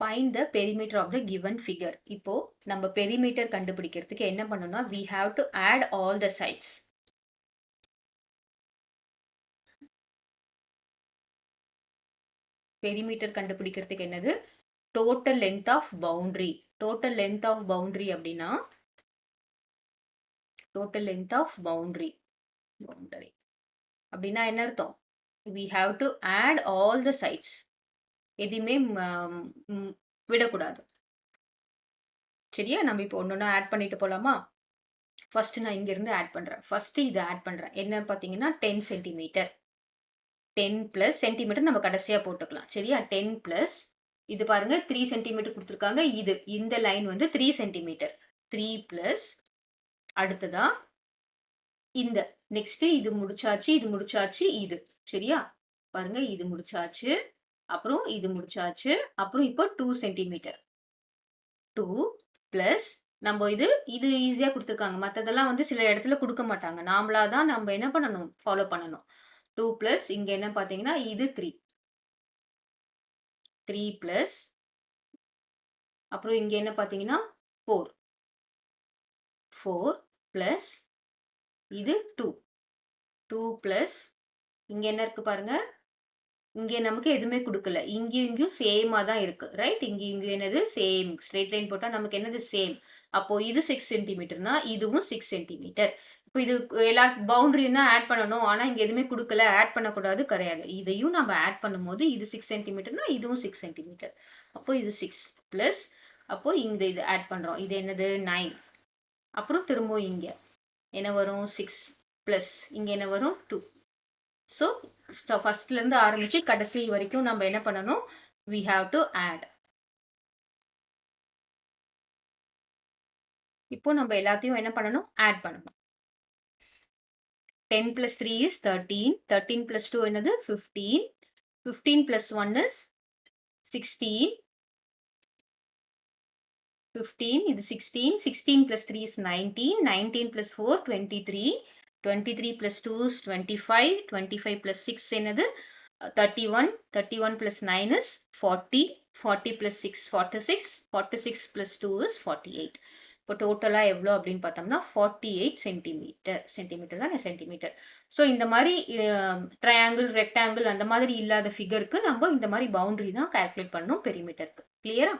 Find the perimeter of the given figure. இப்போ நம்ம perimeter கண்டுபிடிக்கிறதுக்கு என்ன பண்ணணும்னா we have to add all the sides. Perimeter கண்டுபிடிக்கிறதுக்கு என்னது? Total length of boundary. Total length of boundary அப்படின்னா total length of boundary boundary அப்படின்னா என்ன அர்த்தம்? we have to add all the sides. எதையுமே விடக்கூடாது. சரியா? நம்ம இப்போ ஒன்னொன்னா ஆட் பண்ணிட்டு போலாமா? ஃபர்ஸ்ட் நான் இங்க இருந்து ஆட் பண்றேன். ஃபர்ஸ்ட் இதை ஆட் பண்றேன். என்ன பார்த்தீங்கன்னா 10 சென்டிமீட்டர். 10 பிளஸ் சென்டிமீட்டர் நம்ம கடைசியா போட்டுக்கலாம். சரியா? 10 பிளஸ் இது பாருங்க 3 சென்டிமீட்டர் கொடுத்துருக்காங்க. இது இந்த லைன் வந்து 3 சென்டிமீட்டர். 3 பிளஸ் அடுத்ததா இந்த நெக்ஸ்ட் இது முடிச்சாச்சு, இது முடிச்சாச்சு, இது சரியா? பாருங்க இது முடிச்சாச்சு, அப்புறம் இது முடிச்சாச்சு, அப்புறம் இப்போ 2 சென்டிமீட்டர். 2 பிளஸ் நம்ம இது இது ஈஸியா கொடுத்துருக்காங்க. மற்றதெல்லாம் வந்து சில இடத்துல கொடுக்க மாட்டாங்க. நாமளா தான் நம்ம என்ன பண்ணணும்? ஃபாலோ பண்ணணும். 2 பிளஸ் இங்க என்ன பார்த்தீங்கன்னா இது 3. 3 பிளஸ் அப்புறம் இங்க என்ன பார்த்தீங்கன்னா 4. 4 பிளஸ் இது 2. 2 பிளஸ் இங்க என்ன இருக்கு பாருங்க. இங்க நமக்கு எதுவுமே கொடுக்கல. இங்கேயும் இங்கேயும் சேமா தான் இருக்கு. ரைட்? இங்கேயும் இங்கேயும் என்னது? சேம். ஸ்ட்ரெயிட் லைன் போட்டா நமக்கு என்னது? சேம். அப்போ இது 6 சென்டிமீட்டர்னா இதுவும் 6 சென்டிமீட்டர். இப்போ இது எல்லா பவுண்டரியும் தான் ஆட் பண்ணணும். ஆனா இங்க எதுவுமே கொடுக்கல. ஆட் பண்ணக்கூடாது கிடையாது. இதையும் நம்ம ஆட் பண்ணும்போது இது 6 சென்டிமீட்டர்னா இதுவும் 6 சென்டிமீட்டர். அப்போ இது 6 பிளஸ் அப்போ இங்க இது ஆட் பண்றோம். இது என்னது? 9. அப்புறம் திரும்பவும் இங்க என்ன வரும்? 6 பிளஸ் இங்க என்ன வரும்? 2. ஸோ ஃபர்ஸ்ட்ல இருந்து ஆரம்பிச்சு கடைசி வரைக்கும் நம்ம என்ன பண்ணணும்? we have to add. இப்போ நம்ம எல்லாத்தையும் என்ன பண்ணணும்? ஆட் பண்ணணும். 10 plus 3 is 13. 13 plus 2 என்னது? 15. 15 plus 1 is 16. 15 இது 16. 16 plus 3 is 19. 19 plus 4 23. 23 plus 2 is 25. 25 plus 6 என்னது? 31. 31 plus 9 is 40. 40 plus 6 46. 46 plus 2 is 48. இப்போ டோட்டலாக எவ்வளோ அப்படின்னு பார்த்தோம்னா 48 சென்டிமீட்டர். சென்டிமீட்டர் தான் சென்டிமீட்டர். ஸோ இந்த மாதிரி ட்ரையாங்கிள் ரெக்டாங்கிள் அந்த மாதிரி இல்லாத ஃபிகருக்கு நம்ம இந்த மாதிரி பவுண்டரி தான் கால்குலேட் பண்ணணும் பெரிமீட்டருக்கு. கிளியரா?